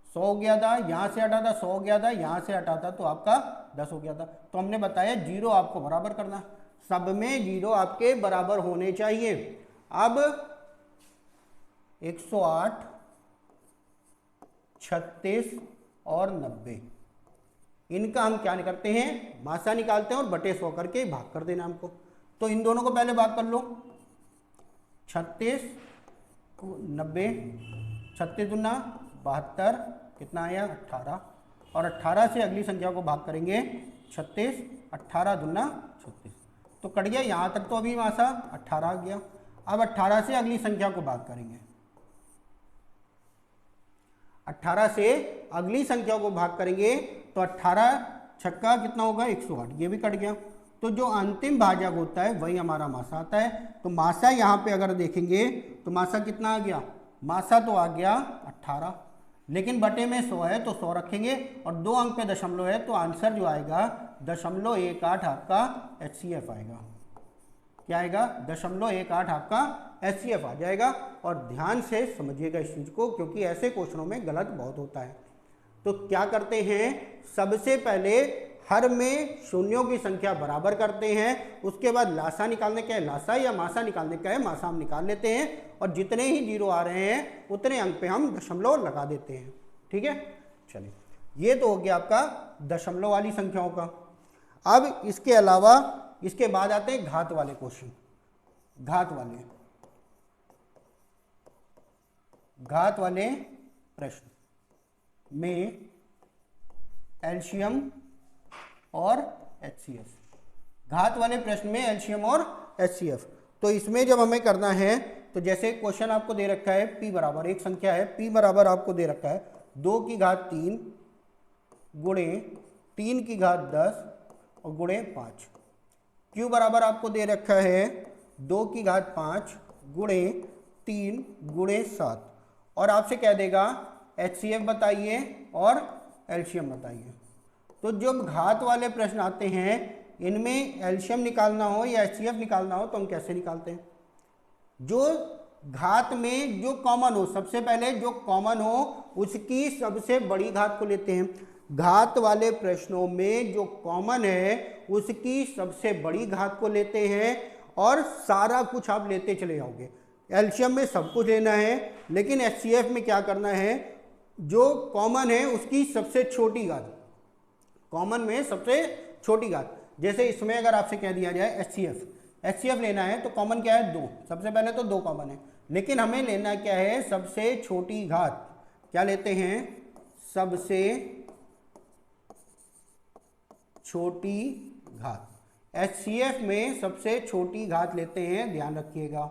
S1: 100 हो गया था, यहाँ से हटा था 100 हो गया था, यहाँ से हटा था तो आपका 10 हो गया था। तो हमने बताया जीरो आपको बराबर करना, सब में जीरो आपके बराबर होने चाहिए। अब 108, 36 और 90, इनका हम क्या करते हैं? मासा निकालते हैं और बटे 100 करके भाग कर देना हमको। तो इन दोनों को पहले भाग कर लो, 36 90, 36 दूना 72, कितना आया? 18, और 18 से अगली संख्या को भाग करेंगे 36, 18 दूना 36, तो कट गया। यहाँ तक तो अभी मासा 18 आ गया। अब 18 से अगली संख्या को भाग करेंगे, 18 से अगली संख्या को भाग करेंगे तो 18 छक्का कितना होगा? 108, ये भी कट गया। तो जो अंतिम भाजक होता है वही हमारा मासा आता है। तो मासा यहाँ पे अगर देखेंगे तो मासा कितना आ गया? मासा तो आ गया 18, लेकिन बटे में 100 है तो 100 रखेंगे और 2 अंक पे दशमलव है तो आंसर जो आएगा 0.18 आपका एचसीएफ आएगा। क्या आएगा? 0.18 आपका एचसीएफ आ जाएगा। और ध्यान से समझिएगा इस चीज को, क्योंकि ऐसे क्वेश्चनों में गलत बहुत होता है। तो क्या करते हैं? सबसे पहले हर में शून्यों की संख्या बराबर करते हैं, उसके बाद लासा निकालने का है लासा या मासा निकालने का है मासा हम निकाल लेते हैं, और जितने ही जीरो आ रहे हैं उतने अंक पे हम दशमलव लगा देते हैं। ठीक है, चलिए, ये तो हो गया आपका दशमलव वाली संख्याओं का। अब इसके अलावा इसके बाद आते हैं घात वाले क्वेश्चन। घात वाले प्रश्न में एलसीएम और एचसीएफ। घात वाले प्रश्न में एलसीएम और एचसीएफ। तो इसमें जब हमें करना है तो जैसे क्वेश्चन आपको दे रखा है p बराबर, एक संख्या है p बराबर आपको दे रखा है 2 की घात 3 गुणे 3 की घात 10 और गुणे 5। q बराबर आपको दे रखा है 2 की घात 5 गुणे 3 गुणे 7, और आपसे कह देगा एचसीएफ बताइए और एलसीएम बताइए। तो जब घात वाले प्रश्न आते हैं इनमें एलसीएम निकालना हो या एचसीएफ निकालना हो तो हम कैसे निकालते हैं? जो घात में जो कॉमन हो, सबसे पहले जो कॉमन हो उसकी सबसे बड़ी घात को लेते हैं। घात वाले प्रश्नों में जो कॉमन है उसकी सबसे बड़ी घात को लेते हैं और सारा कुछ आप लेते चले जाओगे। एलसीएम में सब कुछ लेना है, लेकिन एचसीएफ में क्या करना है, जो कॉमन है उसकी सबसे छोटी घात, कॉमन में सबसे छोटी घात। जैसे इसमें अगर आपसे कह दिया जाए एचसीएफ लेना है तो कॉमन क्या है, 2, सबसे पहले तो 2 कॉमन है, लेकिन हमें लेना क्या है, सबसे छोटी घात। क्या लेते हैं, सबसे छोटी घात। एचसीएफ में सबसे छोटी घात लेते हैं, ध्यान रखिएगा।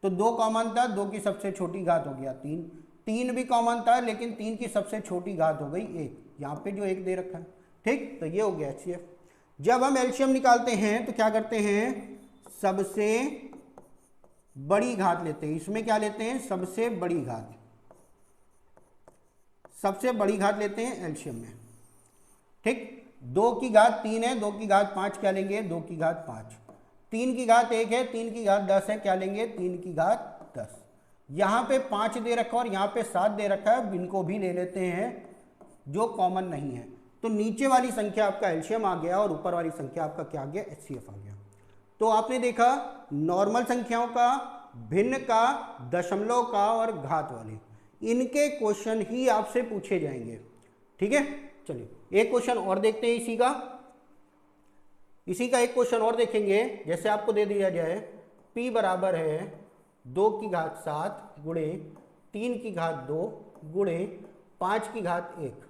S1: तो 2 कॉमन था, 2 की सबसे छोटी घात हो गया 3, 3 भी कॉमन था लेकिन 3 की सबसे छोटी घात हो गई 1, यहाँ पे जो 1 दे रखा है, ठीक। तो ये हो गया एचसीएफ। जब हम एलसीएम निकालते हैं तो क्या करते हैं, सबसे बड़ी घात लेते हैं। इसमें क्या लेते हैं, सबसे बड़ी घात, सबसे बड़ी घात लेते हैं एलसीएम में, ठीक। 2 की घात 3 है, 2 की घात 5 क्या लेंगे, 2 की घात 5, 3 की घात 1 है, 3 की घात 10 है, क्या लेंगे, 3 की घात 10। यहाँ पे 5 दे रखा और यहाँ पे 7 दे रखा है, इनको भी ले लेते हैं जो कॉमन नहीं है। तो नीचे वाली संख्या आपका एलसीएम आ गया और ऊपर वाली संख्या आपका क्या आ गया, एचसीएफ आ गया। तो आपने देखा नॉर्मल संख्याओं का, भिन्न का, दशमलव का और घात वाले, इनके क्वेश्चन ही आपसे पूछे जाएंगे, ठीक है। चलिए एक क्वेश्चन और देखते हैं इसी का एक क्वेश्चन और देखेंगे। जैसे आपको दे दिया जाए p बराबर है 2 की घात 7 गुणे 3 की घात 2 गुणे 5 की घात 1,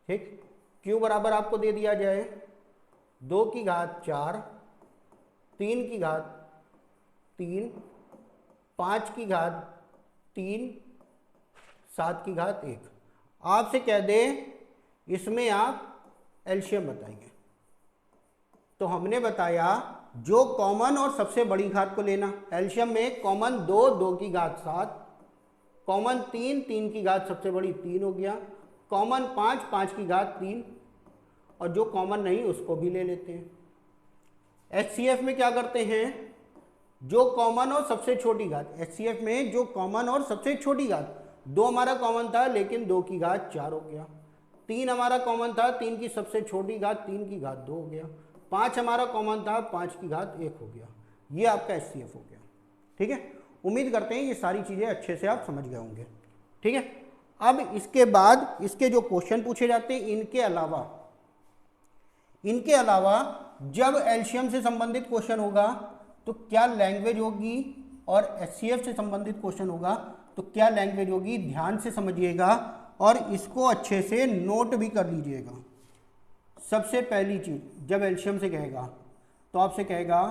S1: ठीक। q बराबर आपको दे दिया जाए 2 की घात 4, 3 की घात 3, 5 की घात 3, 7 की घात 1। आपसे कह दे इसमें आप एलसीएम बताइए। तो हमने बताया जो कॉमन और सबसे बड़ी घात को लेना। एलसीएम में कॉमन 2, 2 की घात 7, कॉमन 3, 3 की घात सबसे बड़ी 3 हो गया, कॉमन 5, 5 की घात 3, और जो कॉमन नहीं उसको भी ले लेते हैं। एचसीएफ में क्या करते हैं, जो कॉमन और सबसे छोटी घात, एचसीएफ में जो कॉमन और सबसे छोटी घात, 2 हमारा कॉमन था लेकिन 2 की घात 4 हो गया, 3 हमारा कॉमन था, 3 की सबसे छोटी घात 3 की घात 2 हो गया, 5 हमारा कॉमन था, 5 की घात 1 हो गया। ये आपका एचसीएफ हो गया, ठीक है। उम्मीद करते हैं ये सारी चीज़ें अच्छे से आप समझ गए होंगे, ठीक है। अब इसके बाद इसके जो क्वेश्चन पूछे जाते हैं, इनके अलावा जब एलसीएम से संबंधित क्वेश्चन होगा तो क्या लैंग्वेज होगी, और एचसीएफ से संबंधित क्वेश्चन होगा तो क्या लैंग्वेज होगी, ध्यान से समझिएगा और इसको अच्छे से नोट भी कर लीजिएगा। सबसे पहली चीज, जब एलसीएम से कहेगा तो आपसे कहेगा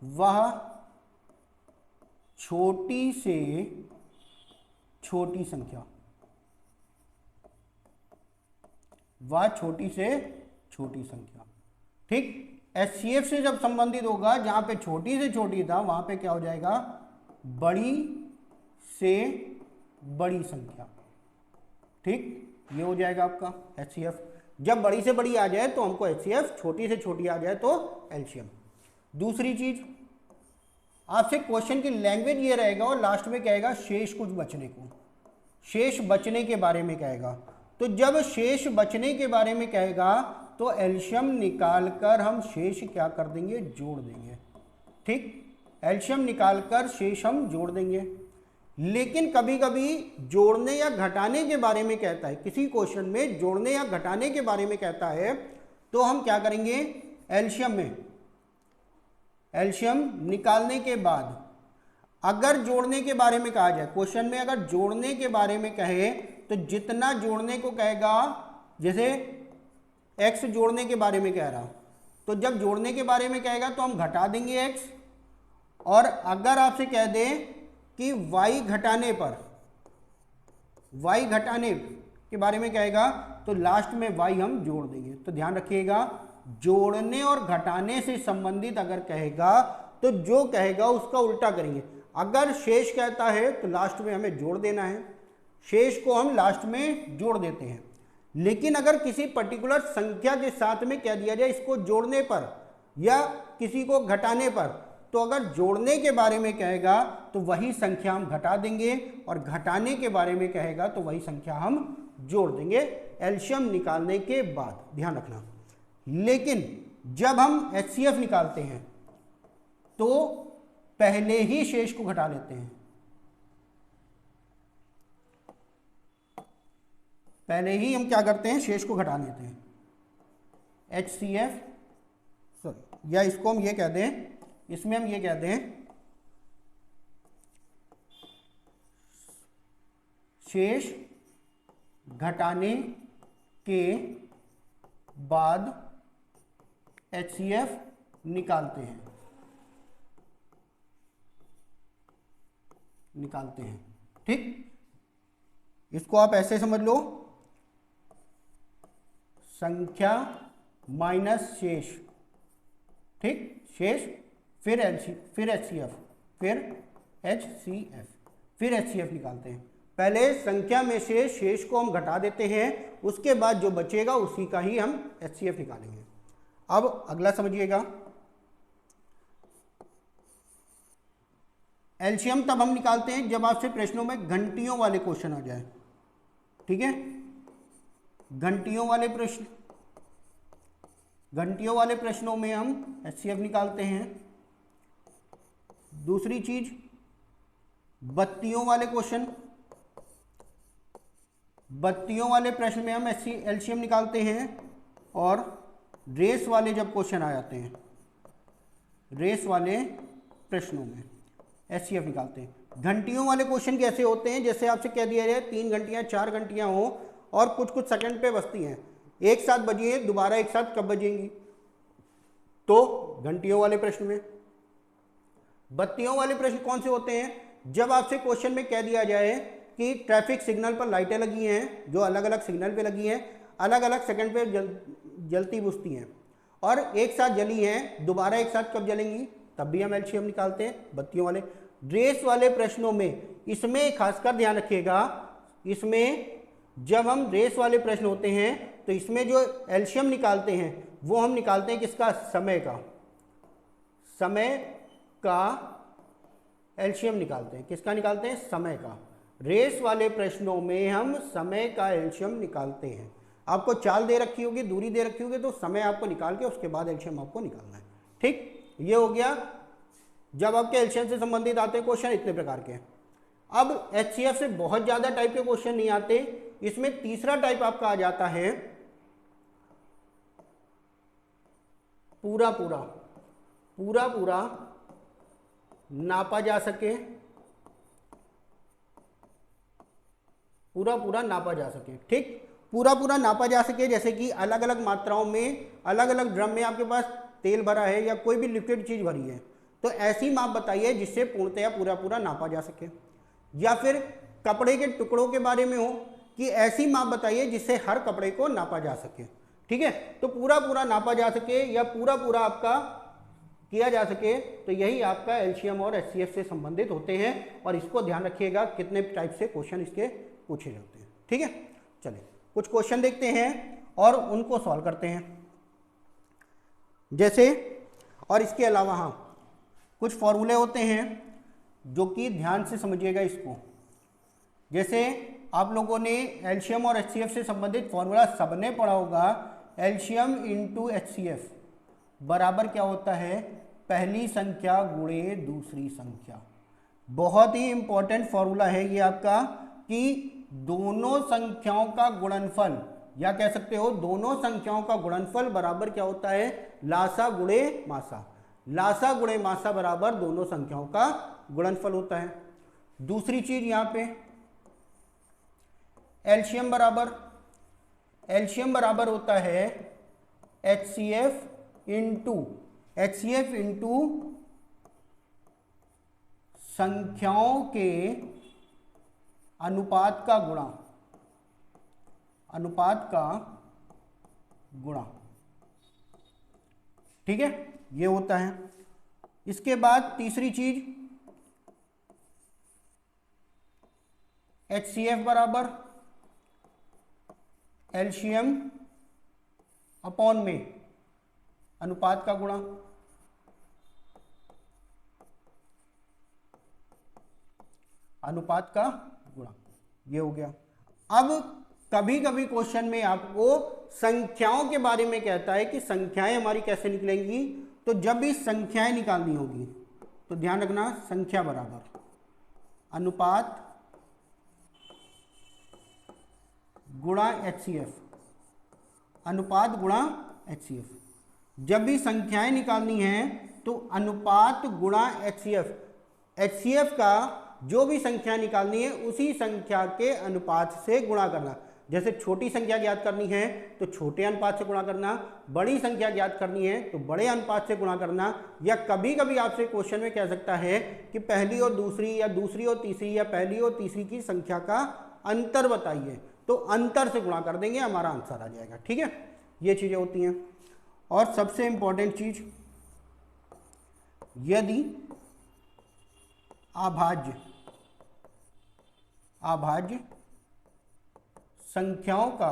S1: वह छोटी से छोटी संख्या, वह छोटी से छोटी संख्या, ठीक। एचसीएफ से जब संबंधित होगा, जहां पे छोटी से छोटी था वहां पे क्या हो जाएगा, बड़ी से बड़ी संख्या, ठीक। ये हो जाएगा आपका एचसीएफ। जब बड़ी से बड़ी आ जाए तो हमको एचसीएफ, छोटी से छोटी आ जाए तो एलसीएम। दूसरी चीज, आपसे क्वेश्चन की लैंग्वेज ये रहेगा और लास्ट में कहेगा शेष कुछ बचने को, शेष बचने के बारे में कहेगा। तो जब शेष बचने के बारे में कहेगा तो एलसीएम निकाल कर हम शेष क्या कर देंगे, जोड़ देंगे, ठीक। एलसीएम निकाल कर शेष हम जोड़ देंगे। लेकिन कभी कभी जोड़ने या घटाने के बारे में कहता है, किसी क्वेश्चन में जोड़ने या घटाने के बारे में कहता है तो हम क्या करेंगे, एलसीएम निकालने के बाद अगर जोड़ने के बारे में कहा जाए, क्वेश्चन में अगर जोड़ने के बारे में कहे तो जितना जोड़ने को कहेगा, जैसे x जोड़ने के बारे में कह रहा, तो जब जोड़ने के बारे में कहेगा तो हम घटा देंगे x, और अगर आपसे कह दे कि y घटाने के बारे में कहेगा तो लास्ट में y हम जोड़ देंगे। तो ध्यान रखिएगा, जोड़ने और घटाने से संबंधित अगर कहेगा तो जो कहेगा उसका उल्टा करेंगे। अगर शेष कहता है तो लास्ट में हमें जोड़ देना है, शेष को हम लास्ट में जोड़ देते हैं। लेकिन अगर किसी पर्टिकुलर संख्या के साथ में कह दिया जाए इसको जोड़ने पर या किसी को घटाने पर, तो अगर जोड़ने के बारे में कहेगा तो वही संख्या हम घटा देंगे, और घटाने के बारे में कहेगा तो वही संख्या हम जोड़ देंगे एलसीएम निकालने के बाद, ध्यान रखना। लेकिन जब हम एचसीएफ निकालते हैं तो पहले ही शेष को घटा लेते हैं, पहले ही हम क्या करते हैं, शेष को घटा लेते हैं। HCF सॉरी, या इसको हम ये कह दें, इसमें हम ये कह दें शेष घटाने के बाद HCF निकालते हैं, ठीक। इसको आप ऐसे समझ लो, संख्या माइनस शेष, ठीक, शेष फिर HCF, फिर HCF निकालते हैं। पहले संख्या में से शेष को हम घटा देते हैं, उसके बाद जो बचेगा उसी का ही हम HCF निकालेंगे। अब अगला समझिएगा, एलसीएम तब हम निकालते हैं जब आपसे प्रश्नों में घंटियों वाले क्वेश्चन आ जाए, ठीक है। घंटियों वाले प्रश्नों में हम HCF निकालते हैं। दूसरी चीज, बत्तियों वाले प्रश्न में हम एलसीएम निकालते हैं। और रेस वाले जब क्वेश्चन आ जाते हैं, रेस वाले प्रश्नों में HCF निकालते हैं। घंटियों वाले क्वेश्चन कैसे होते हैं, जैसे आपसे कह दिया जाए 3 घंटियां 4 घंटियां हो और कुछ सेकंड पे बजती हैं, एक साथ बजी है, दोबारा एक साथ कब बजेंगी, तो घंटियों वाले प्रश्न में। बत्तियों वाले प्रश्न कौन से होते हैं, जब आपसे क्वेश्चन में कह दिया जाए कि ट्रैफिक सिग्नल पर लाइटें लगी हैं, जो अलग अलग सिग्नल पे लगी हैं, अलग अलग सेकंड पे जलती बुझती हैं और एक साथ जली हैं, दोबारा एक साथ कब जलेंगी, तब भी हम एलसीएम निकालते हैं बत्तियों वाले। रेस वाले प्रश्नों में, इसमें खासकर ध्यान रखिएगा, इसमें जब हम रेस वाले प्रश्न होते हैं तो इसमें जो एलसीएम निकालते हैं वो हम निकालते हैं किसका, समय का एलसीएम निकालते हैं। किसका निकालते हैं, समय का। रेस वाले प्रश्नों में हम समय का एलसीएम निकालते हैं। आपको चाल दे रखी होगी, दूरी दे रखी होगी, तो समय आपको निकाल के उसके बाद एलसीएम आपको निकालना है, ठीक। ये हो गया जब आपके एलसीएम से संबंधित आते हैं क्वेश्चन इतने प्रकार के। अब HCF से बहुत ज्यादा टाइप के क्वेश्चन नहीं आते, इसमें तीसरा टाइप आपका आ जाता है पूरा नापा जा सके, पूरा नापा जा सके, ठीक। पूरा नापा जा सके, जैसे कि अलग अलग मात्राओं में, अलग अलग ड्रम में आपके पास तेल भरा है या कोई भी लिक्विड चीज भरी है, तो ऐसी माप बताइए जिससे पूर्णतया पूरा नापा जा सके। या फिर कपड़े के टुकड़ों के बारे में हो कि ऐसी माप बताइए जिससे हर कपड़े को नापा जा सके, ठीक है। तो पूरा नापा जा सके या पूरा आपका किया जा सके, तो यही आपका एलसीएम और HCF से संबंधित होते हैं। और इसको ध्यान रखिएगा कितने टाइप से क्वेश्चन इसके पूछे जाते हैं, ठीक है। चलिए कुछ क्वेश्चन देखते हैं और उनको सॉल्व करते हैं। जैसे, और इसके अलावा हाँ कुछ फॉर्मूले होते हैं जो कि ध्यान से समझिएगा इसको। जैसे आप लोगों ने एलसीएम और HCF से संबंधित फॉर्मूला सबने पढ़ा होगा, एलसीएम इंटू HCF बराबर क्या होता है, पहली संख्या गुणे दूसरी संख्या। बहुत ही इंपॉर्टेंट फॉर्मूला है ये आपका, कि दोनों संख्याओं का गुणनफल, या कह सकते हो दोनों संख्याओं का गुणनफल बराबर क्या होता है, लासा गुणे मासा। लासा गुणे मासा बराबर दोनों संख्याओं का गुणनफल होता है। दूसरी चीज यहां पे एलसीएम बराबर होता है HCF इंटू संख्याओं के अनुपात का गुणा, ठीक है, ये होता है। इसके बाद तीसरी चीज HCF बराबर एलसीएम अपॉन में अनुपात का गुणा। ये हो गया। अब कभी कभी क्वेश्चन में आपको संख्याओं के बारे में कहता है कि संख्याएं हमारी कैसे निकलेंगी, तो जब भी संख्याएं निकालनी होगी, तो ध्यान रखना संख्या बराबर अनुपात गुणा HCF, अनुपात गुणा HCF। जब भी संख्याएं निकालनी है तो अनुपात गुणा HCF, HCF का जो भी संख्या निकालनी है उसी संख्या के अनुपात से गुणा करना। जैसे छोटी संख्या ज्ञात करनी है तो छोटे अनुपात से गुणा करना, बड़ी संख्या ज्ञात करनी है तो बड़े अनुपात से गुणा करना, या कभी कभी आपसे क्वेश्चन में कह सकता है कि पहली और दूसरी या दूसरी और तीसरी या पहली और तीसरी की संख्या का अंतर बताइए, तो अंतर से गुणा कर देंगे, हमारा आंसर आ जाएगा। ठीक है, ये चीजें होती हैं। और सबसे इंपॉर्टेंट चीज, यदि अभाज्य संख्याओं का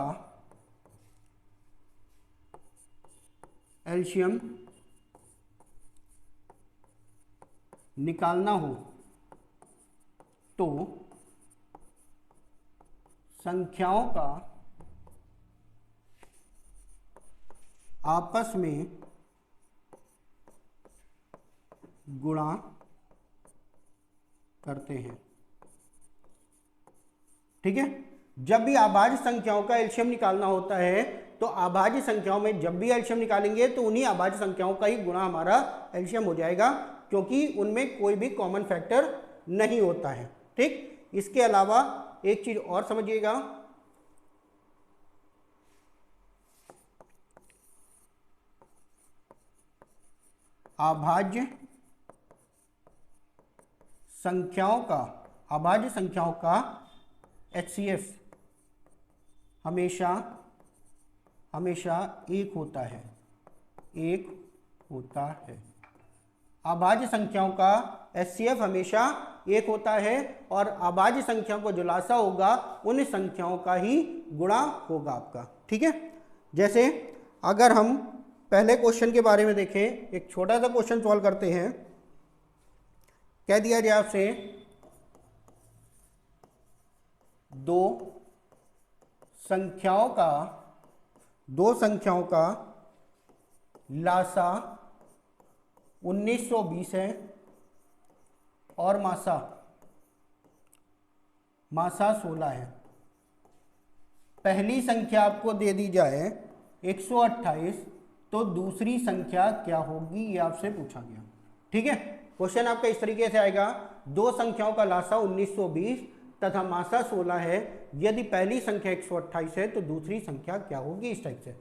S1: एलसीएम निकालना हो तो संख्याओं का आपस में गुणा करते हैं। ठीक है, जब भी अभाज्य संख्याओं का एलसीएम निकालना होता है तो अभाज्य संख्याओं में जब भी एलसीएम निकालेंगे तो उन्हीं अभाज्य संख्याओं का ही गुणा हमारा एलसीएम हो जाएगा, क्योंकि उनमें कोई भी कॉमन फैक्टर नहीं होता है। ठीक, इसके अलावा एक चीज और समझिएगा, अभाज्य संख्याओं का HCF हमेशा एक होता है, अभाज्य संख्याओं का HCF हमेशा एक होता है और अभाज्य संख्याओं को जो लासा होगा उन संख्याओं का ही गुणा होगा आपका। ठीक है, जैसे अगर हम पहले क्वेश्चन के बारे में देखें, एक छोटा सा क्वेश्चन सॉल्व करते हैं। कह दिया जाए आपसे दो संख्याओं का लासा 1920 है और मासा 16 है। पहली संख्या आपको दे दी जाए 128, तो दूसरी संख्या क्या होगी, ये आपसे पूछा गया। ठीक है, क्वेश्चन आपका इस तरीके से आएगा, दो संख्याओं का लासा 1920 तथा मासा 16 है, यदि पहली संख्या 128 है तो दूसरी संख्या क्या होगी, इस टाइप से।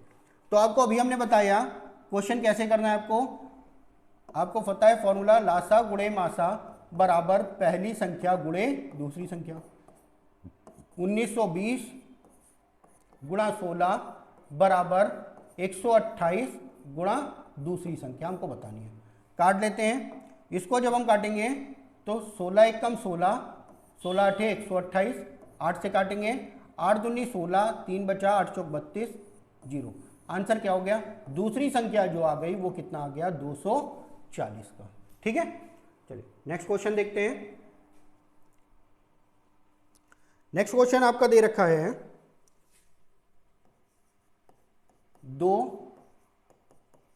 S1: तो आपको अभी हमने बताया क्वेश्चन कैसे करना है। आपको पता है फॉर्मूला, लासा गुणे मासा बराबर पहली संख्या गुणे दूसरी संख्या। 1920 गुणा 16 बराबर 128 गुणा दूसरी संख्या हमको बतानी है। काट लेते हैं इसको। जब हम काटेंगे तो 16 एकम 16, 16 8 128, 8 से काटेंगे, 8 दूनी 16, 3 बचा, 8 चौक 32, 0। आंसर क्या हो गया, दूसरी संख्या जो आ गई वो कितना आ गया, 240 का। ठीक है, चलिए नेक्स्ट क्वेश्चन देखते हैं। नेक्स्ट क्वेश्चन आपका दे रखा है, दो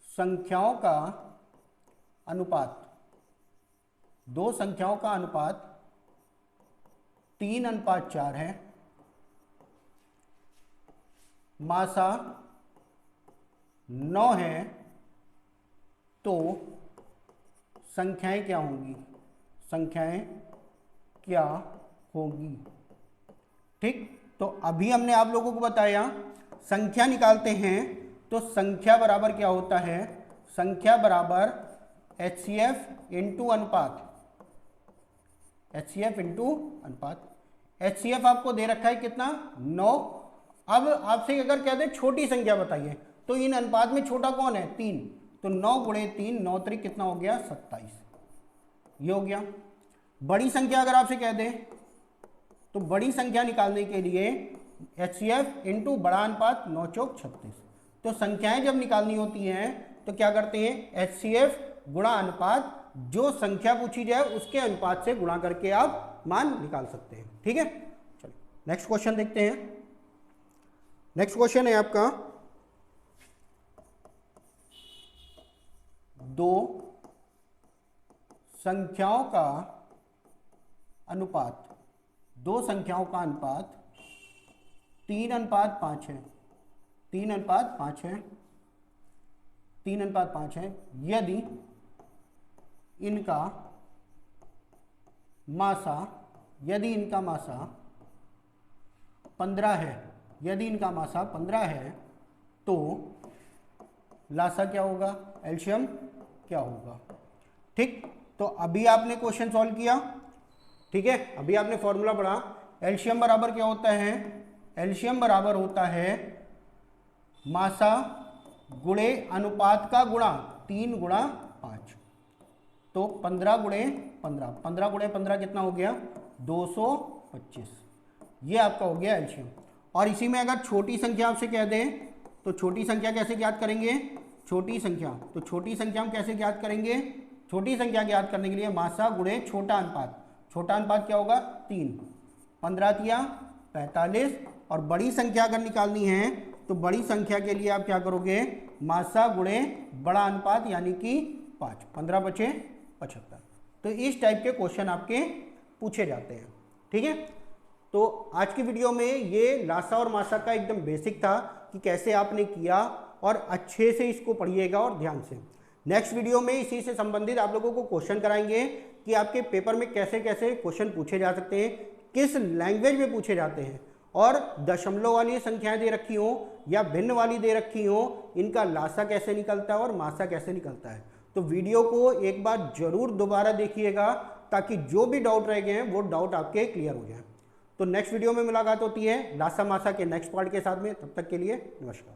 S1: संख्याओं का अनुपात 3:4 है, मासा 9 है, तो संख्याएं क्या होंगी। ठीक, तो अभी हमने आप लोगों को बताया संख्या निकालते हैं तो संख्या बराबर क्या होता है, संख्या बराबर HCF इंटू अनुपात, HCF आपको दे रखा है कितना, 9। अब आपसे अगर कह दे छोटी संख्या बताइए तो इन अनुपात में छोटा कौन है, 3, तो 9 गुणे 3, 9 त्रिक कितना हो गया, 27, ये हो गया। बड़ी संख्या अगर आपसे कह दे तो बड़ी संख्या निकालने के लिए HCF इंटू बड़ा अनुपात, 9 चौक 36। तो संख्याएं जब निकालनी होती हैं तो क्या करते हैं, HCF गुणा अनुपात, जो संख्या पूछी जाए उसके अनुपात से गुणा करके आप मान निकाल सकते हैं। ठीक है, चलिए नेक्स्ट क्वेश्चन देखते हैं। नेक्स्ट क्वेश्चन है आपका, दो संख्याओं का अनुपात, दो संख्याओं का अनुपात 3:5 है, 3:5 है, 3:5 है यदि इनका मासा 15 है, यदि इनका मासा 15 है तो लासा क्या होगा, एलसीएम क्या होगा। ठीक, तो अभी आपने क्वेश्चन सॉल्व किया, ठीक है, अभी आपने फॉर्मूला पढ़ा। एलसीएम बराबर क्या होता है, एलसीएम बराबर होता है मासा गुणे अनुपात का गुणा 3 × 5, तो 15 × 15, 15 × 15 कितना हो गया, 225, ये आपका हो गया एलसीएम। और इसी में अगर छोटी संख्या आपसे कह दें तो छोटी संख्या कैसे ज्ञात करेंगे, छोटी संख्या, तो छोटी संख्या हम कैसे ज्ञात करेंगे, छोटी संख्या ज्ञात करने के लिए मासा गुणे छोटा अनुपात, छोटा अनुपात क्या होगा 3, 15 तिया 45, और बड़ी संख्या अगर निकालनी है तो बड़ी संख्या के लिए आप क्या करोगे, मासा गुणे बड़ा अनुपात यानी कि 5, 15 बचे 75। तो इस टाइप के क्वेश्चन आपके पूछे जाते हैं। ठीक है, तो आज की वीडियो में ये लासा और मासा का एकदम बेसिक था कि कैसे आपने किया, और अच्छे से इसको पढ़िएगा और ध्यान से। नेक्स्ट वीडियो में इसी से संबंधित आप लोगों को क्वेश्चन कराएंगे कि आपके पेपर में कैसे कैसे क्वेश्चन पूछे जा सकते हैं, किस लैंग्वेज में पूछे जाते हैं, और दशमलव वाली संख्याएं दे रखी हो या भिन्न वाली दे रखी हो, इनका लासा कैसे निकलता है और मासा कैसे निकलता है। तो वीडियो को एक बार जरूर दोबारा देखिएगा ताकि जो भी डाउट रह गए हैं वो डाउट आपके क्लियर हो जाए। तो नेक्स्ट वीडियो में मुलाकात होती है लासा मासा के नेक्स्ट पार्ट के साथ में, तब तक के लिए नमस्कार।